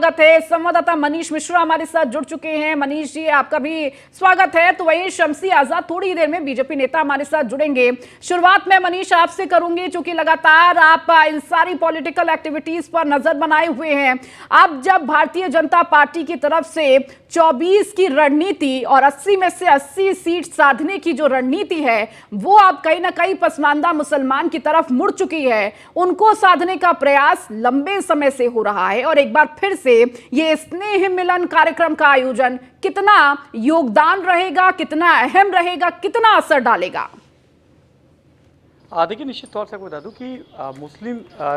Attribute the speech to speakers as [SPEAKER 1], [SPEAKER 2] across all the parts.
[SPEAKER 1] स्वागत है। संवाददाता मनीष मिश्रा हमारे साथ जुड़ चुके हैं। मनीष जी, आपका भी स्वागत है। तो वही शम्सी आजाद थोड़ी देर में बीजेपी नेता हमारे साथ जुड़ेंगे। शुरुआत में मनीष आपसे करूंगी, क्योंकि लगातार आप इन सारी पॉलिटिकल एक्टिविटीज पर नजर बनाए हुए हैं। अब जब भारतीय जनता पार्टी की तरफ से 24 की रणनीति और 80 में से 80 सीट साधने की जो रणनीति है, वो अब कहीं ना कहीं पसमानदा मुसलमान की तरफ मुड़ चुकी है। उनको साधने का प्रयास लंबे समय से हो रहा है और एक बार फिर से ये स्नेह मिलन कार्यक्रम का आयोजन कितना योगदान रहेगा, कितना अहम रहेगा, कितना असर डालेगा?
[SPEAKER 2] देखिए, निश्चित तौर से आपको बता दूं कि मुस्लिम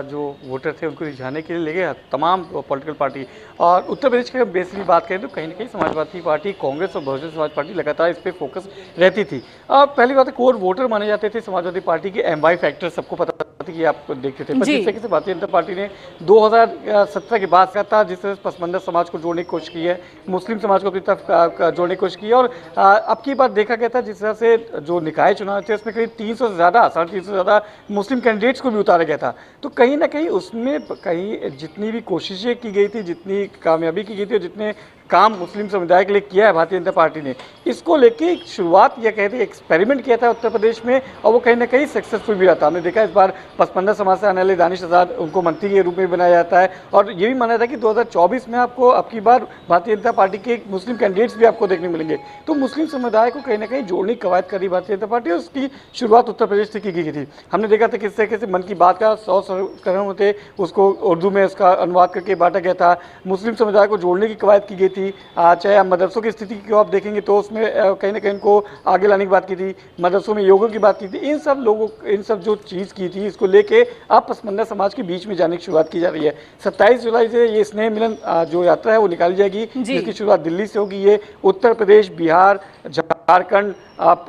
[SPEAKER 2] जो वोटर थे उनको रिझाने के लिए लेके तमाम पॉलिटिकल पार्टी और उत्तर प्रदेश की बेसिकली बात करें तो कहीं ना कहीं समाजवादी पार्टी, कांग्रेस और बहुजन समाज पार्टी लगातार इस पर फोकस रहती थी। पहली बात है, कोर वोटर माने जाते थे समाजवादी पार्टी के एमवाई फैक्टर सबको पता थी कि आप देखते थे। पर जिस तरीके से भारतीय जनता पार्टी ने 2017 के बाद का था, जिस तरह से पसमानदा समाज को जोड़ने की कोशिश की है, मुस्लिम समाज को अपनी तरफ जोड़ने की कोशिश की है और अब की बात देखा गया था जिस तरह से जो निकाय चुनाव थे उसमें करीब 300 से ज़्यादा 350 से ज़्यादा मुस्लिम कैंडिडेट्स को भी उतारा गया था। तो कहीं ना कहीं उसमें कहीं जितनी भी कोशिशें की गई थी, जितनी कामयाबी की गई थी और जितने काम मुस्लिम समुदाय के लिए किया है भारतीय जनता पार्टी ने, इसको लेके शुरुआत यह कहते एक्सपेरिमेंट किया था उत्तर प्रदेश में और वो कहीं ना कहीं सक्सेसफुल भी रहा था। हमने देखा इस बार पसमानदा समाज से आने वाले दानिश आजाद उनको मंत्री के रूप में बनाया जाता है और ये भी माना था कि 2024 में आपको अब की बार भारतीय जनता पार्टी के मुस्लिम कैंडिडेट्स भी आपको देखने मिलेंगे। तो मुस्लिम समुदाय को कहीं ना कहीं जोड़ने की कवायद करी भारतीय जनता पार्टी और उसकी शुरुआत उत्तर प्रदेश से की गई थी। हमने देखा था किस तरीके से मन की बात का 100 संस्करण थे, उसको उर्दू में उसका अनुवाद करके बांटा गया था। मुस्लिम समुदाय को जोड़ने की कवायद की गई थी। चाहे आप मदरसों की स्थिति को आप देखेंगे तो उसमें कहीं ना कहीं इनको आगे लाने की बात की थी, मदरसों में योगों की बात की थी। इन सब जो चीज़ की थी, इसको लेके अब पसमानदा समाज के बीच में जाने की शुरुआत की जा रही है। 27 जुलाई से ये स्नेह मिलन जो यात्रा है वो निकाली जाएगी, जिसकी शुरुआत दिल्ली से होगी। ये उत्तर प्रदेश, बिहार, झारखंड,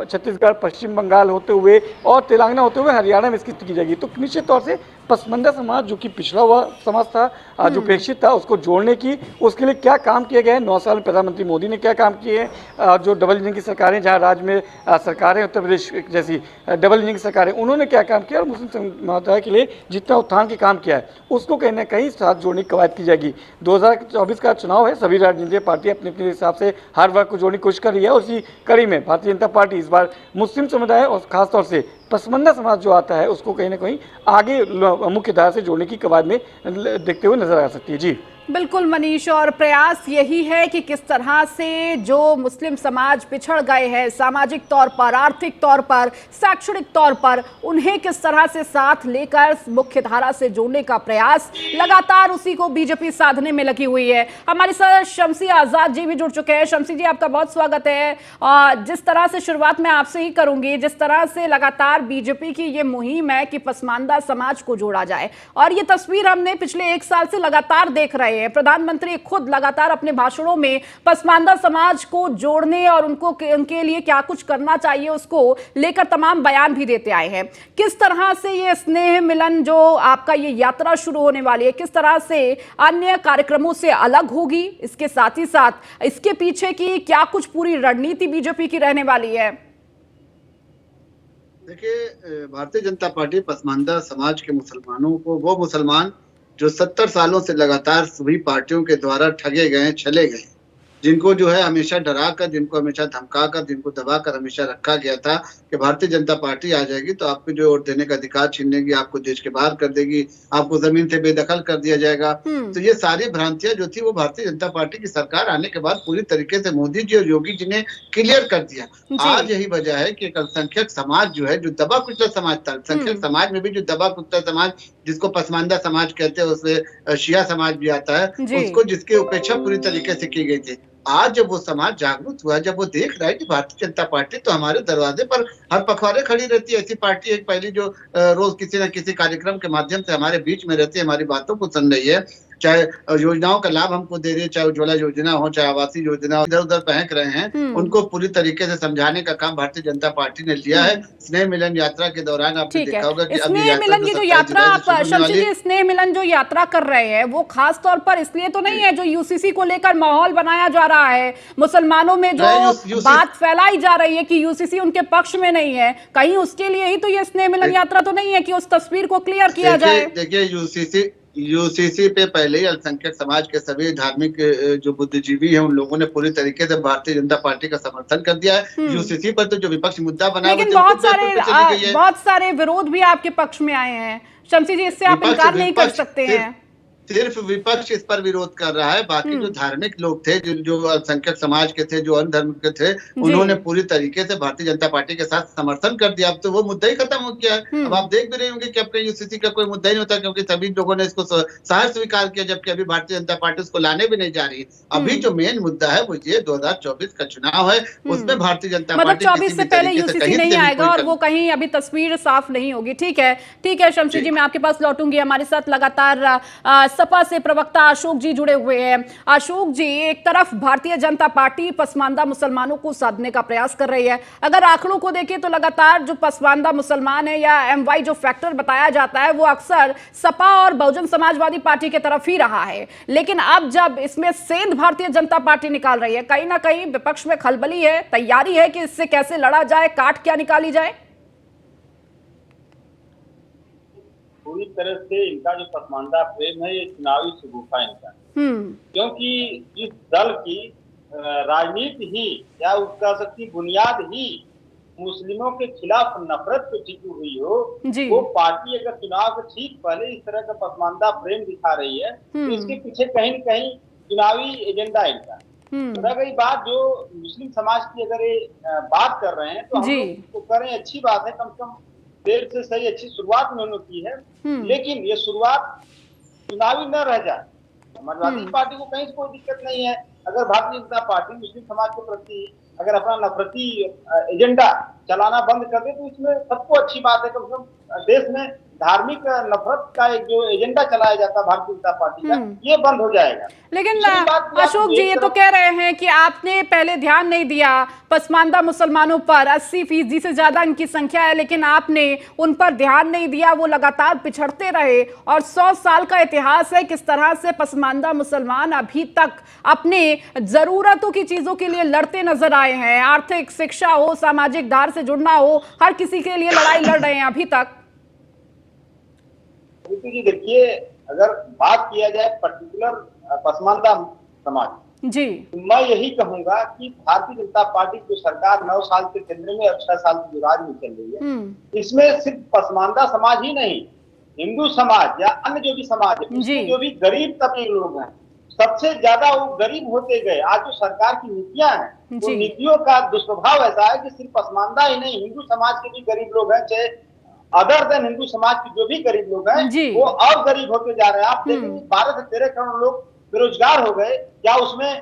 [SPEAKER 2] छत्तीसगढ़, पश्चिम बंगाल होते हुए और तेलंगाना होते हुए हरियाणा में इसकी की जाएगी। तो निश्चित तौर से पसमानदा समाज जो कि पिछड़ा हुआ समाज था, जो उपेक्षित था, उसको जोड़ने की, उसके लिए क्या काम किए गए हैं। 9 साल में प्रधानमंत्री मोदी ने क्या काम किए हैं, जो डबल इंजन की सरकारें, जहां राज्य में सरकारें उत्तर प्रदेश जैसी डबल इंजन की सरकारें, उन्होंने क्या काम किया और मुस्लिम समुदाय के लिए जितना उत्थान के काम किया है उसको कहीं ना कहीं साथ जोड़ने की कवायद की जाएगी। 2024 का चुनाव है, सभी राजनीतिक पार्टी अपने अपने हिसाब से हर वर्ग को जोड़ने की कोशिश कर रही है। उसी कड़ी में भारतीय जनता पार्टी इस बार मुस्लिम समुदाय और खासतौर से पसमानदा समाज जो आता है उसको कहीं ना कहीं आगे मुख्य धारा से जोड़ने की कवायद में देखते हुए नजर आ सकती है। जी
[SPEAKER 1] बिल्कुल मनीष, और प्रयास यही है कि किस तरह से जो मुस्लिम समाज पिछड़ गए हैं सामाजिक तौर पर, आर्थिक तौर पर, शैक्षणिक तौर पर, उन्हें किस तरह से साथ लेकर मुख्य धारा से जोड़ने का प्रयास लगातार उसी को बीजेपी साधने में लगी हुई है। हमारे साथ शम्सी आजाद जी भी जुड़ चुके हैं। शम्सी जी, आपका बहुत स्वागत है। जिस तरह से शुरुआत मैं आपसे ही करूंगी, जिस तरह से लगातार बीजेपी की ये मुहिम है कि पसमानदा समाज को जोड़ा जाए और ये तस्वीर हमने पिछले 1 साल से लगातार देख रहे हैं। प्रधानमंत्री खुद लगातार अपने भाषणों में पसमानदा समाज को जोड़ने और उनके लिए क्या कुछ करना चाहिए उसको लेकर तमाम बयान भी देते आए हैं। किस तरह से ये स्नेह मिलन जो आपका ये यात्रा शुरू होने वाली है, किस तरह से अन्य कार्यक्रमों से अलग होगी, इसके साथ ही साथ इसके पीछे की क्या कुछ पूरी रणनीति बीजेपी की रहने वाली है?
[SPEAKER 3] देखिए, भारतीय जनता पार्टी पसमानदा समाज के मुसलमानों को, वो मुसलमान जो 70 सालों से लगातार सभी पार्टियों के द्वारा ठगे गए, छले गए, जिनको जो है हमेशा डराकर, जिनको हमेशा धमकाकर, जिनको दबाकर हमेशा रखा गया था कि भारतीय जनता पार्टी आ जाएगी तो आपको जो वोट देने का अधिकार छीन लेगी, आपको देश के बाहर कर देगी, आपको जमीन से बेदखल कर दिया जाएगा। तो ये सारी भ्रांतियां जो थी वो भारतीय जनता पार्टी की सरकार आने के बाद पूरी तरीके से मोदी जी और योगी जी ने क्लियर कर दिया। आज यही वजह है कि एक अल्पसंख्यक समाज जो है, जो दबा कुचला समाज था, अल्पसंख्यक समाज में भी जो दबा कुचला समाज जिसको पसमानदा समाज कहते हैं, उसमें शिया समाज भी आता है, उसको जिसकी उपेक्षा पूरी तरीके से की गई थी। आज जब वो समाज जागरूक हुआ, जब वो देख रहा है कि भारतीय जनता पार्टी तो हमारे दरवाजे पर हर पखवाड़े खड़ी रहती है, ऐसी पार्टी एक पहली जो रोज किसी न किसी कार्यक्रम के माध्यम से हमारे बीच में रहती है, हमारी बातों को सुन रही है, चाहे योजनाओं का लाभ हमको दे रही है, चाहे उज्ज्वला योजना हो, चाहे आवासीय योजना, इधर उधर बहक रहे हैं, उनको पूरी तरीके से समझाने का काम भारतीय जनता पार्टी ने लिया है। स्नेह मिलन यात्रा के दौरान आपने देखा होगा कि
[SPEAKER 1] स्नेह मिलन की जो यात्रा आप शम्सी जी, स्नेह मिलन जो यात्रा कर रहे हैं वो खास तौर पर इसलिए तो नहीं है जो यूसीसी को लेकर माहौल बनाया जा रहा है, मुसलमानों में जो बात फैलाई जा रही है कि यूसीसी उनके पक्ष में नहीं है, कहीं उसके लिए ही तो ये स्नेह मिलन यात्रा तो नहीं है कि उस तस्वीर को क्लियर किया जाए?
[SPEAKER 3] देखिए, यूसीसी पे पहले ही अल्पसंख्यक समाज के सभी धार्मिक जो बुद्धिजीवी हैं उन लोगों ने पूरी तरीके से भारतीय जनता पार्टी का समर्थन कर दिया है। यूसीसी पर तो जो विपक्ष मुद्दा बना
[SPEAKER 1] लेकिन बहुत सारे विरोध भी आपके पक्ष में आए हैं शमसी जी, इससे आप इनकार नहीं कर सकते हैं।
[SPEAKER 3] सिर्फ विपक्ष इस पर विरोध कर रहा है, बाकी जो धार्मिक लोग थे, जो अल्पसंख्यक समाज के थे, जो अन्य धर्म के थे, उन्होंने पूरी तरीके से भारतीय जनता पार्टी के साथ समर्थन कर दिया। अब तो वो मुद्दा ही खत्म हो गया है। अब आप देख भी रहे होंगे कि अब यूसीसी का कोई मुद्दा ही नहीं होता, क्योंकि सभी लोगों ने इसको सहर्ष स्वीकार किया, जबकि अभी भारतीय जनता पार्टी उसको लाने भी नहीं जा रही। अभी जो मेन मुद्दा है वो ये 2024 का चुनाव है, उसमें भारतीय जनता पार्टी
[SPEAKER 1] 24 से पहले यूसीसी नहीं आएगा और वो कहीं अभी तस्वीर साफ नहीं होगी। ठीक है शमसी जी, मैं आपके पास लौटूंगी। हमारे साथ लगातार सपा से प्रवक्ता अशोक जी जुड़े हुए हैं। अशोक जी, एक तरफ भारतीय जनता पार्टी पसमानदा मुसलमानों को साधने का प्रयास कर रही है। अगर आंकड़ों को देखें तो लगातार जो पसमानदा मुसलमान है या एमवाई जो फैक्टर बताया जाता है वो अक्सर सपा और बहुजन समाजवादी पार्टी की तरफ ही रहा है। लेकिन अब जब इसमें सेंध भारतीय जनता पार्टी निकाल रही है, कहीं ना कहीं विपक्ष में खलबली है, तैयारी है कि इससे कैसे लड़ा जाए, काट क्या निकाली जाए।
[SPEAKER 4] पूरी तरह से इनका जो पसमानदा प्रेम है ये चुनावी शगुफा इनका, क्योंकि इस दल की राजनीति ही या उसका शक्ति बुनियाद ही मुस्लिमों के खिलाफ नफरत पे टिकी हुई हो, वो पार्टी अगर चुनाव के ठीक पहले इस तरह का पसमानदा प्रेम दिखा रही है तो इसके पीछे कहीं न कहीं चुनावी एजेंडा है इनका। रह गई बात जो मुस्लिम समाज की, अगर ये बात कर रहे हैं तो हम लोग तो करें, अच्छी बात है, कम से कम देर से सही अच्छी शुरुआत उन्होंने की है। लेकिन ये शुरुआत चुनावी न रह जाए। समाजवादी पार्टी को कहीं से कोई दिक्कत नहीं है अगर भारतीय जनता पार्टी मुस्लिम समाज के प्रति अगर अपना नफरती एजेंडा चलाना बंद कर दे तो इसमें सबको अच्छी बात है। कम से कम देश में धार्मिक नफरत का एक जो एजेंडा चलाया जाता है भारतीय जनता पार्टी का, ये बंद हो जाएगा।
[SPEAKER 1] लेकिन अशोक जी, ये तो कह रहे हैं कि आपने पहले ध्यान नहीं दिया पसमानदा मुसलमानों पर, 80% से ज्यादा इनकी संख्या है, लेकिन आपने उन पर ध्यान नहीं दिया, वो लगातार पिछड़ते रहे। और 100 साल का इतिहास है किस तरह से पसमानदा मुसलमान अभी तक अपने जरूरतों की चीजों के लिए लड़ते नजर आए हैं। आर्थिक, शिक्षा हो, सामाजिक धार से जुड़ना हो, हर किसी के लिए लड़ाई लड़ रहे हैं अभी तक।
[SPEAKER 4] जी देखिए, अगर बात किया जाए पर्टिकुलर पसमानदा समाज
[SPEAKER 1] जी,
[SPEAKER 4] तो मैं यही कहूंगा कि भारतीय जनता पार्टी की सरकार 9 साल के केंद्र में और 6 साल की जो राज में चल रही है, इसमें सिर्फ पसमानदा समाज ही नहीं, हिंदू समाज या अन्य जो भी समाज है, जो भी गरीब तबके के लोग हैं, सबसे ज्यादा वो गरीब होते गए। आज जो सरकार की नीतियां हैं, तो नीतियों का दुष्प्रभाव ऐसा है कि सिर्फ पसमानदा ही नहीं, हिंदू समाज के भी गरीब लोग हैं, चाहे अदर देन हिंदू समाज के जो भी गरीब लोग हैं वो और गरीब होते जा रहे हैं। आप देखेंगे 12 से 13 करोड़ लोग बेरोजगार हो गए। क्या उसमें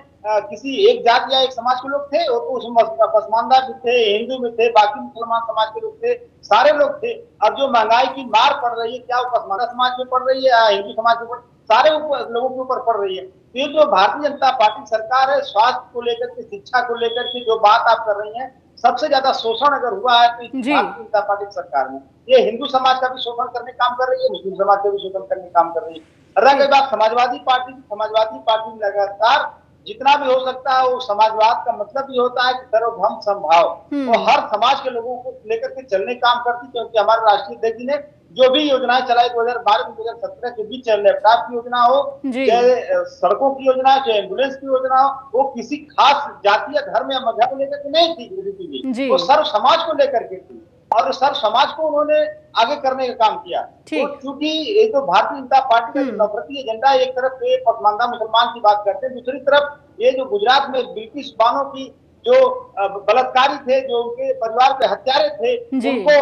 [SPEAKER 4] किसी एक जाति या एक समाज के लोग थे? वो तो उसमें पसमानदा भी थे, हिंदू भी थे, बाकी मुसलमान समाज के लोग थे, सारे लोग थे। अब जो महंगाई की मार पड़ रही है, क्या वो पसमानदा समाज में पड़ रही है या हिंदू समाज के ऊपर? सारे लोगों के ऊपर पड़ रही है। तो ये जो भारतीय जनता पार्टी सरकार है, स्वास्थ्य को लेकर के, शिक्षा को लेकर के जो बात आप कर रही है, सबसे ज्यादा शोषण अगर हुआ है तो भारतीय जनता पार्टी सरकार में ये हिंदू समाज का भी शोषण करने काम कर रही है, मुस्लिम समाज का भी शोषण करने काम कर रही है। रह गई बात समाजवादी पार्टी लगातार जितना भी हो सकता है, वो समाजवाद का मतलब ये होता है कि सर्वधर्म समभाव, वो हर समाज के लोगों को लेकर के चलने काम करती, क्योंकि हमारे राष्ट्रीय अध्यक्ष जी ने जो भी योजनाएं चलाई 2012-2017 के बीच, चाहे लैपटॉप की योजना हो, चाहे सड़कों की योजना, चाहे एम्बुलेंस की योजना हो, वो किसी खास जाति या धर्म या मजहब को लेकर के नहीं थी, वो सर्व समाज को लेकर के थी और सर्व समाज को उन्होंने आगे करने का काम किया। तो चूंकि ये तो भारतीय जनता पार्टी का जो नफरती एजेंडा, एक तरफ ये पसमानदा मुसलमान की बात करते हैं, दूसरी तरफ ये जो गुजरात में ब्रिटिश बानों की जो बलात्कारी थे, जो उनके परिवार के हत्यारे थे, उनको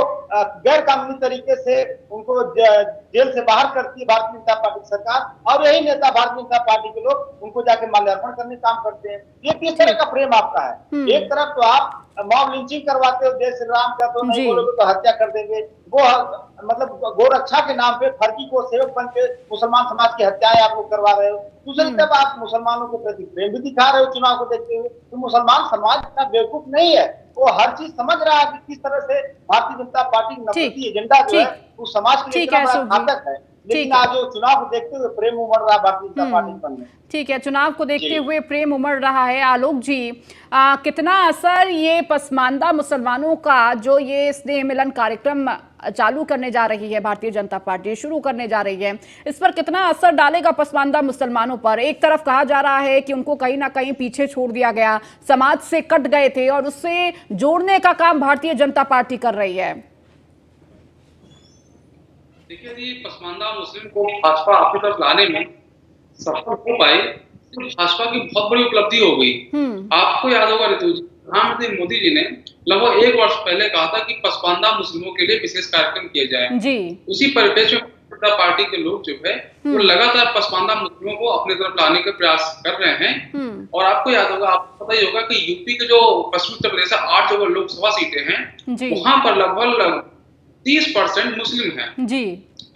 [SPEAKER 4] गैर कानूनी तरीके से उनको जेल से बाहर करती है भारतीय जनता पार्टी सरकार, और यही नेता भारतीय जनता पार्टी के लोग उनको जाके माल्यार्पण करने काम करते हैं। ये किस तरह का प्रेम आपका है? एक तरफ तो आप मॉब लिंचिंग करवाते हो, जय श्री राम का तो नहीं बोलोगे तो हत्या कर देंगे, वो मतलब गोरक्षा के नाम पे फर्जी को सेवक बन के मुसलमान समाज की हत्याएं आप लोग करवा रहे हो। दूसरी तरफ आप मुसलमानों के प्रति प्रेम भी दिखा रहे हो चुनाव को देखते हुए। तो मुसलमान समाज इतना बेवकूफ नहीं है, वो हर चीज समझ रहा है कि किस तरह से भारतीय जनता पार्टी नफरती एजेंडा जो है उस समाज के लिए बड़ा घातक है। लेकिन आज जो चुनाव को देखते हुए प्रेम उमड़ रहा है भारतीय जनता पार्टी पर।
[SPEAKER 1] ठीक है, चुनाव को देखते हुए प्रेम उमड़ रहा है। आलोक जी, कितना असर ये पसमानदा मुसलमानों का जो ये स्नेह मिलन कार्यक्रम चालू करने जा रही है भारतीय जनता पार्टी, शुरू करने जा रही है, इस पर कितना असर डालेगा पसमानदा मुसलमानों पर? एक तरफ कहा जा रहा है कि उनको कहीं ना कहीं पीछे छोड़ दिया गया, समाज से कट गए थे और उससे जोड़ने का काम भारतीय जनता पार्टी कर रही है।
[SPEAKER 5] देखिए जी, पसमानदा मुस्लिम को भाजपा अपनी तरफ लाने में सफल हो पाए तो भाजपा की बहुत बड़ी उपलब्धि हो गई। आपको याद होगा ऋतु जी, प्रधानमंत्री मोदी जी ने लगभग 1 वर्ष पहले कहा था कि पसमानदा मुस्लिमों के लिए विशेष कार्यक्रम किए जाए जी। उसी परिप्रेक्ष्य में जनता पार्टी के लोग जो है वो लगातार पसमानदा मुस्लिमों को अपनी तरफ लाने के प्रयास कर रहे हैं। और आपको याद होगा, आपको पता ही होगा कि यूपी के जो पश्चिमी उत्तर प्रदेश 8 जो लोकसभा सीटें हैं वहां पर लगभग 30% मुस्लिम हैं जी।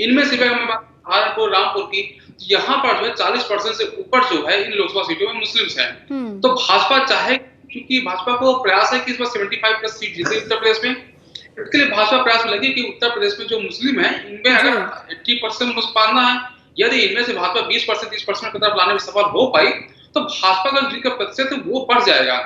[SPEAKER 5] इनमें से अगर मैं बात सहारनपुर, रामपुर की, यहाँ पर जो है 40% से ऊपर जो है इन लोकसभा सीटों में मुस्लिम्स हैं। तो भाजपा चाहे, क्योंकि भाजपा को प्रयास है कि इस बार 75+ सीट जीते उत्तर प्रदेश में, इसके लिए भाजपा प्रयास में लगी कि उत्तर प्रदेश में जो मुस्लिम है इनमें अगर 80% मुसलमान है, यदि इनमें से भाजपा 20% 30% की तरफ लाने में सफल हो पाई तो भाजपा का जो प्रतिशत है वो बढ़ जाएगा।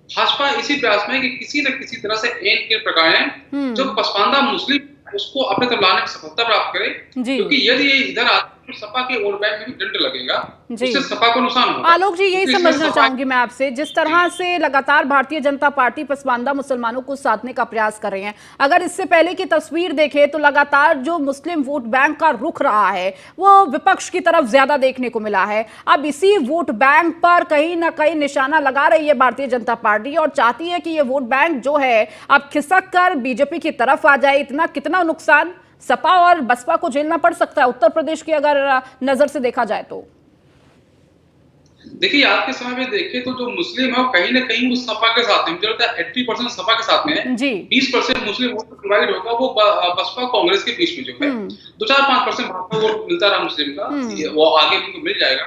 [SPEAKER 5] भाजपा इसी प्रयास में कि किसी न किसी तरह से एन के प्रकार जो पसमानदा मुस्लिम उसको अपने तरफ लाने में सफलता प्राप्त करे, क्योंकि यदि ये इधर आते तो सपा के वोट बैंक में भी डंड लगेगा, इससे सपा को नुकसान होगा।
[SPEAKER 1] आलोक जी, यही समझना चाहूंगी मैं आपसे, जिस तरह से लगातार भारतीय जनता पार्टी पसमानदा मुसलमानों को साधने का प्रयास कर रहे हैं, अगर इससे पहले की तस्वीर देखें तो लगातार जो मुस्लिम वोट बैंक का रुख रहा है वो विपक्ष की तरफ ज्यादा देखने को मिला है। अब इसी वोट बैंक पर कहीं ना कहीं निशाना लगा रही है भारतीय जनता पार्टी और चाहती है कि ये वोट बैंक जो है अब खिसक कर बीजेपी की तरफ आ जाए। इतना कितना नुकसान सपा और बसपा को झेलना पड़ सकता है उत्तर प्रदेश की अगर नजर से देखा जाए तो?
[SPEAKER 5] देखिए, आज के समय में देखें तो जो मुस्लिम है कहीं ना कहीं उस सपा के साथ है, मुझे लगता है 80% सपा के साथ में है जी। 20% मुस्लिम वोट डिवाइड होगा वो बसपा कांग्रेस के बीच में जो है 2-4-5% भाजपा वोट मिलता रहा मुस्लिम का, वो आगे भी मिल जाएगा।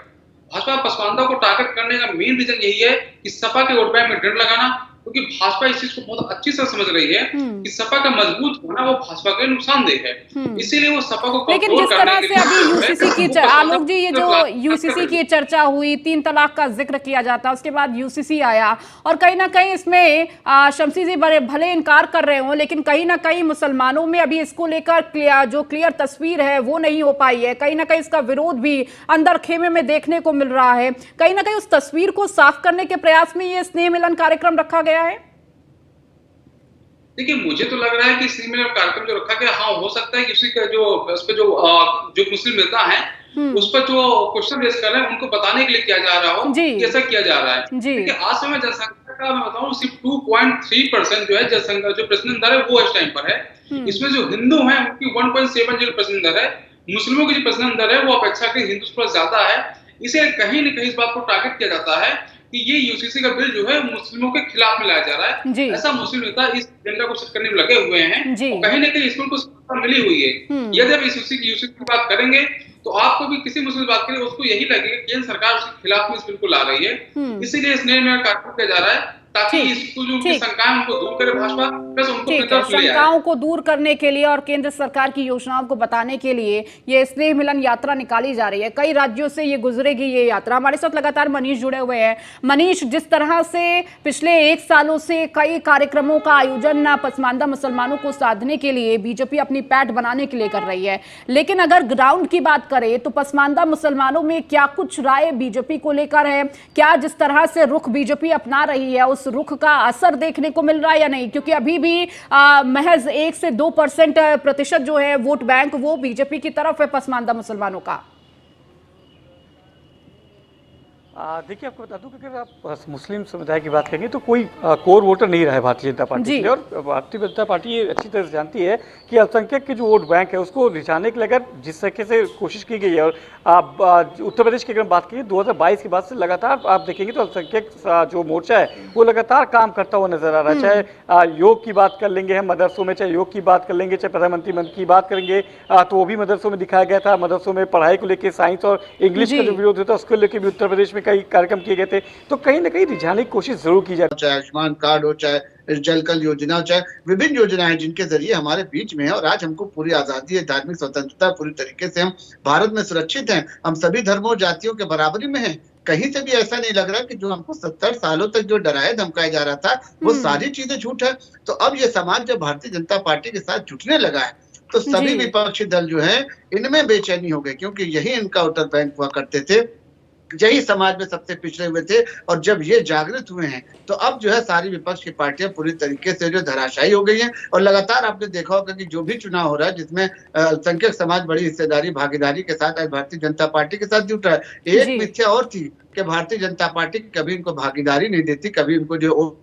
[SPEAKER 5] भाजपा पसमानदा को टारगेट करने का मेन रीजन यही है कि सपा के वोट बैंक में डंड लगाना, क्योंकि भाजपा इस चीज को बहुत अच्छी तरह समझ रही है कि सपा का मजबूत होना वो भाजपा के नुकसानदेह है, इसीलिए वो सपा को
[SPEAKER 1] लेकिन जिस तरह से अभी यूसीसी की आलोक जी, ये जो यूसीसी की चर्चा हुई, 3 तलाक का जिक्र किया जाता, उसके बाद यूसीसी आया और कहीं ना कहीं इसमें शमसी जी भले इनकार कर रहे हो, लेकिन कहीं ना कहीं मुसलमानों में अभी इसको लेकर जो क्लियर तस्वीर है वो नहीं हो पाई है। कहीं ना कहीं इसका विरोध भी अंदर खेमे में देखने को मिल रहा है। कहीं ना कहीं उस तस्वीर को साफ करने के प्रयास में ये स्नेह मिलन कार्यक्रम रखा गया है।
[SPEAKER 5] देखिए, मुझे तो लग रहा है कि स्नेह मिलन कार्यक्रम जो रखा गया, हाँ हो सकता है कि उसी का जो उस पे जो मुस्लिम नेता है उस पर जो क्वेश्चन रेज कर रहे हैं उनको बताने के लिए किया जा रहा हो कि ऐसा किया जा रहा है। क्योंकि आज समय जनसंख्या का मैं बताऊं सिर्फ 2.3% जो है जनसंख्या जो प्रजनन दर है वो इस टाइम पर है। इसमें जो हिंदू है उनकी 1.70 प्रजनन दर है, मुस्लिमों की जो प्रजनन दर है वो अपेक्षाकृत हिंदू पर ज्यादा है। इसे कहीं न कहीं इस बात को टारगेट किया जाता है कि ये यूसीसी का बिल जो है मुस्लिमों के खिलाफ में लाया जा रहा है। ऐसा मुस्लिम नेता इस एजेंडा को सेट करने में लगे हुए हैं और कहीं ना कहीं इसको उनको सफलता मिली हुई है। यदि आप यूसीसी की बात करेंगे तो आपको भी किसी मुस्लिम बात करें उसको यही लगेगा कि केंद्र सरकार उसके खिलाफ में इस बिल को ला रही है, इसीलिए इस नए कार्यक्रम किया जा रहा है ताकि इसको जो उनकी शंकाएं उनको दूर करे भाजपा, प्लस उनको
[SPEAKER 1] शंकाओं को दूर करने के लिए और केंद्र सरकार की योजनाओं को बताने के लिए ये स्नेह मिलन यात्रा निकाली जा रही है। कई राज्यों से ये गुजरेगी ये यात्रा। हमारे साथ लगातार मनीष जुड़े हुए हैं। मनीष, जिस तरह से पिछले 1 सालों से कई कार्यक्रमों का आयोजन पसमानदा मुसलमानों को साधने के लिए बीजेपी अपनी पैठ बनाने के लिए कर रही है, लेकिन अगर ग्राउंड की बात करें तो पसमानदा मुसलमानों में क्या कुछ राय बीजेपी को लेकर है? क्या जिस तरह से रुख बीजेपी अपना रही है उस रुख का असर देखने को मिल रहा है या नहीं? क्योंकि अभी भी महज 1 से 2% प्रतिशत जो है वोट बैंक वो बीजेपी की तरफ है पसमानदा मुसलमानों का।
[SPEAKER 2] देखिए, आपको बता दूं कि अगर आप मुस्लिम समुदाय की बात करेंगे तो कोई कोर वोटर नहीं रहा है भारतीय जनता पार्टी के लिए, और भारतीय जनता पार्टी ये अच्छी तरह से जानती है कि अल्पसंख्यक के जो वोट बैंक है उसको रिझाने के लिए अगर जिस तरीके से कोशिश की गई है, और आप उत्तर प्रदेश की अगर बात करें 2022 के बाद से लगातार आप देखेंगे तो अल्पसंख्यक जो मोर्चा है वो लगातार काम करता हुआ नजर आ रहा है। चाहे योग की बात कर लेंगे हम मदरसों में, चाहे योग की बात कर लेंगे, चाहे प्रधानमंत्री मन की बात करेंगे तो वो भी मदरसों में दिखाया गया था। मदरसों में पढ़ाई को लेकर साइंस और इंग्लिश का जो विरोध होता है उसको लेकर भी उत्तर प्रदेश में कई कार्यक्रम किए गए थे। तो कहीं ना कहीं रिझाने की कोशिश जरूर की जाए,
[SPEAKER 3] चाहे आयुष्मान कार्ड हो, चाहे जल कल योजना हो, चाहे विभिन्न योजनाएं जिनके जरिए हमारे बीच में है और आज हमको पूरी आजादी है, धार्मिक स्वतंत्रता, पूरी तरीके से हम भारत में सुरक्षित हैं, हम सभी धर्मों जातियों के बराबरी में हैं। कहीं से भी ऐसा नहीं लग रहा कि जो हमको 70 सालों तक जो डराया धमकाया जा रहा था वो सारी चीजें झूठ है। तो अब ये समाज जब भारतीय जनता पार्टी के साथ जुटने लगा है तो सभी
[SPEAKER 1] जी।
[SPEAKER 3] विपक्षी दल जो है इनमें बेचैनी हो गई, क्योंकि यही इनका वोटर बैंक हुआ करते थे, यही समाज में सबसे पिछड़े हुए थे। और जब ये जागृत हुए हैं तो अब जो है सारी विपक्ष की पार्टियां पूरी तरीके से जो धराशायी हो गई हैं। और लगातार आपने देखा होगा कि जो भी चुनाव हो रहा है जिसमें अल्पसंख्यक समाज बड़ी हिस्सेदारी भागीदारी के साथ आज भारतीय जनता पार्टी के साथ जुट रहा है। एक मिथ्या और थी कि भारतीय जनता पार्टी कभी इनको भागीदारी नहीं देती, कभी इनको जो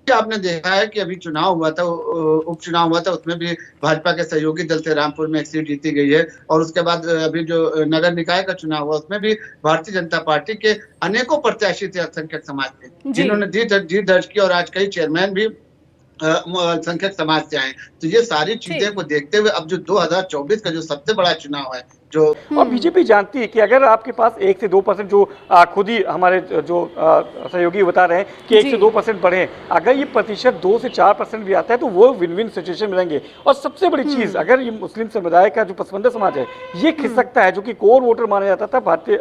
[SPEAKER 3] आपने देखा है कि अभी चुनाव हुआ था, उपचुनाव हुआ था, उसमें भी भाजपा के सहयोगी दल से रामपुर में एक सीट जीती गई है। और उसके बाद अभी जो नगर निकाय का चुनाव हुआ उसमें भी भारतीय जनता पार्टी के अनेकों प्रत्याशी थे अल्पसंख्यक समाज के, जिन्होंने जीत दर्ज की और आज कई चेयरमैन भी अल्पसंख्यक समाज से आए। तो ये सारी चीजें को देखते हुए अब जो 2024 का जो सबसे बड़ा चुनाव है जो
[SPEAKER 2] और बीजेपी जानती है कि अगर आपके पास 1 से 2% जो खुद ही हमारे जो सहयोगी बता रहे हैं कि 1 से 2% बढ़े, अगर ये प्रतिशत 2 से 4% भी आता है तो वो विन विन सिचुएशन में रहेंगे। और सबसे बड़ी चीज, अगर ये मुस्लिम समुदाय का जो पसमानदा समाज है ये खिसकता है, जो कि कोर वोटर माना जाता था भारतीय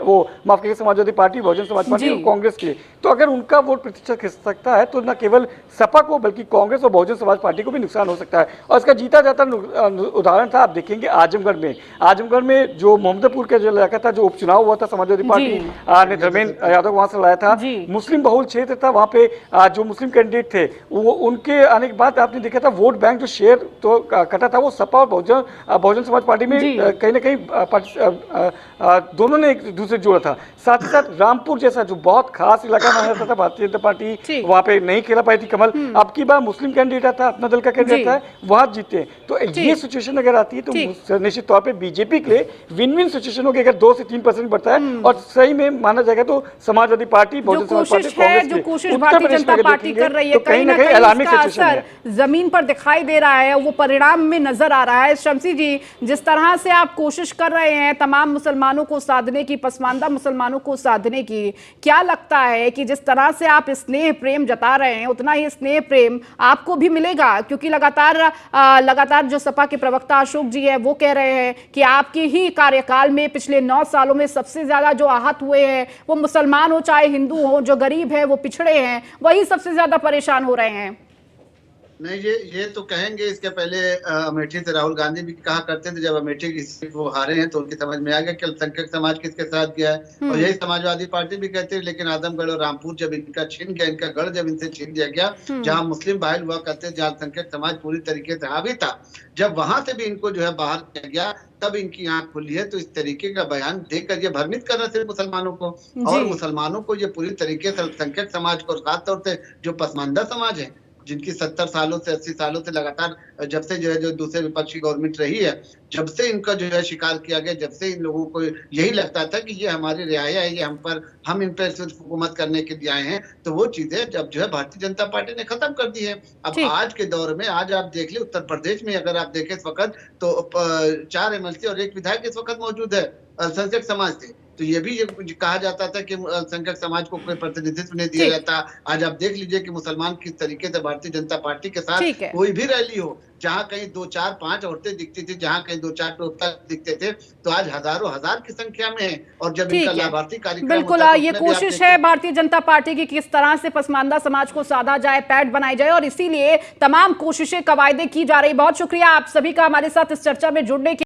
[SPEAKER 2] माफ करिए समाजवादी पार्टी, बहुजन समाज पार्टी और कांग्रेस के, तो अगर उनका वोट प्रतिशत खिसकता है तो न केवल सपा को बल्कि कांग्रेस और बहुजन समाज पार्टी को भी नुकसान हो सकता है। और इसका जीता जाता उदाहरण था, आप देखेंगे आजमगढ़ में जो मोहम्मदपुर का जो इलाका था, जो उपचुनाव हुआ था समाजवादी पार्टी ने धर्मेंद्र यादव वहां से लाया था, मुस्लिम बहुल क्षेत्र था, वहां पे जो मुस्लिम कैंडिडेट थे वो उनके आने के बाद आपने देखा था वोट बैंक जो शेयर तो कटा था वो सपा और बहुजन समाज पार्टी में कहीं ना कहीं दोनों ने एक दूसरे जोड़ा था। साथ ही साथ रामपुर जैसा जो बहुत खास इलाका माना जाता था भारतीय जनता पार्टी वहां पे नहीं खेला पाई थी कमल, अब की बार मुस्लिम कैंडिडेट था, अपना दल का कैंडिडेट था, वहां जीते। तो ये सिचुएशन अगर आती है तो निश्चित तौर पर बीजेपी के लिए विन विन सिचुएशन होगी। अगर 2 से 3% बढ़ता है और सही में माना जाएगा तो समाजवादी पार्टी, बहुजन समाज पार्टी, कांग्रेस
[SPEAKER 1] जो कोशिश भारतीय जनता पार्टी कर रही है, कहीं ना कहीं इसका असर जमीन पर दिखाई दे रहा है, वो परिणाम में नजर आ रहा है। शमसी जी, जिस तरह से आप कोशिश कर रहे हैं तमाम मुसलमानों को साधने की, पसमानदा मुसलमानों को साधने की, क्या लगता है कि जिस तरह से आप स्नेह प्रेम जता रहे हैं उतना ही स्नेह प्रेम आपको भी मिलेगा? क्योंकि लगातार जो सपा के प्रवक्ता अशोक जी है वो कह रहे हैं कि आपकी ही कार्यकाल में पिछले 9 सालों में सबसे ज्यादा जो आहत हुए हैं वो मुसलमान हो चाहे हिंदू हो, जो गरीब है वो पिछड़े हैं, वही सबसे ज्यादा परेशान हो रहे हैं।
[SPEAKER 3] नहीं, ये तो कहेंगे। इसके पहले अमेठी से राहुल गांधी भी कहा करते थे, जब अमेठी की सीट वो हारे हैं तो उनकी समझ में आ गया कि अल्पसंख्यक समाज किसके साथ गया है। और यही समाजवादी पार्टी भी कहती है। लेकिन आजमगढ़ और रामपुर जब इनका छीन गया, इनका गढ़ जब इनसे छीन दिया गया, जहाँ मुस्लिम भाई हुआ करते, जहाँ अल्पसंख्यक समाज पूरी तरीके से हावी था, जब वहां से भी इनको जो है बाहर किया गया, तब इनकी आंख खुली है। तो इस तरीके का बयान देकर ये भ्रमित कर रहे थे मुसलमानों को, और मुसलमानों को ये पूरी तरीके से अल्पसंख्यक समाज को, खासतौर से जो पसमानदा समाज है जिनकी 70 सालों से 80 सालों से लगातार जब से जो है जो दूसरे विपक्षी गवर्नमेंट रही है, जब से इनका जो है शिकार किया गया, जब से इन लोगों को यही लगता था कि ये हमारी रियाया है, ये हम इन पर सिर्फ हुकूमत करने के लिए आए हैं, तो वो चीजें जब जो है भारतीय जनता पार्टी ने खत्म कर दी है। अब आज के दौर में, आज आप देख ले उत्तर प्रदेश में, अगर आप देखें इस वक्त तो 4 MLC और 1 विधायक इस वक्त मौजूद है अल्पसंख्यक समाज से। तो ये भी ये कहा जाता था कि अल्पसंख्यक समाज को कोई प्रतिनिधित्व नहीं दिया जाता। आज आप देख लीजिए कि मुसलमान किस तरीके से भारतीय जनता पार्टी के साथ कोई भी रैली हो, जहां कहीं 2, 4, 5 औरतें दिखती थी, जहां कहीं 2, 4 प्रवक्ता दिखते थे, तो आज हजारों हजार की संख्या में है। और जब इनका लाभार्थी कार्यक्रम
[SPEAKER 1] बिल्कुल ये कोशिश है भारतीय जनता पार्टी की किस तरह से पसमानदा समाज को साधा जाए, पैठ बनाई जाए, और इसीलिए तमाम कोशिशें कवायदे की जा रही। बहुत शुक्रिया आप सभी का हमारे साथ इस चर्चा में जुड़ने के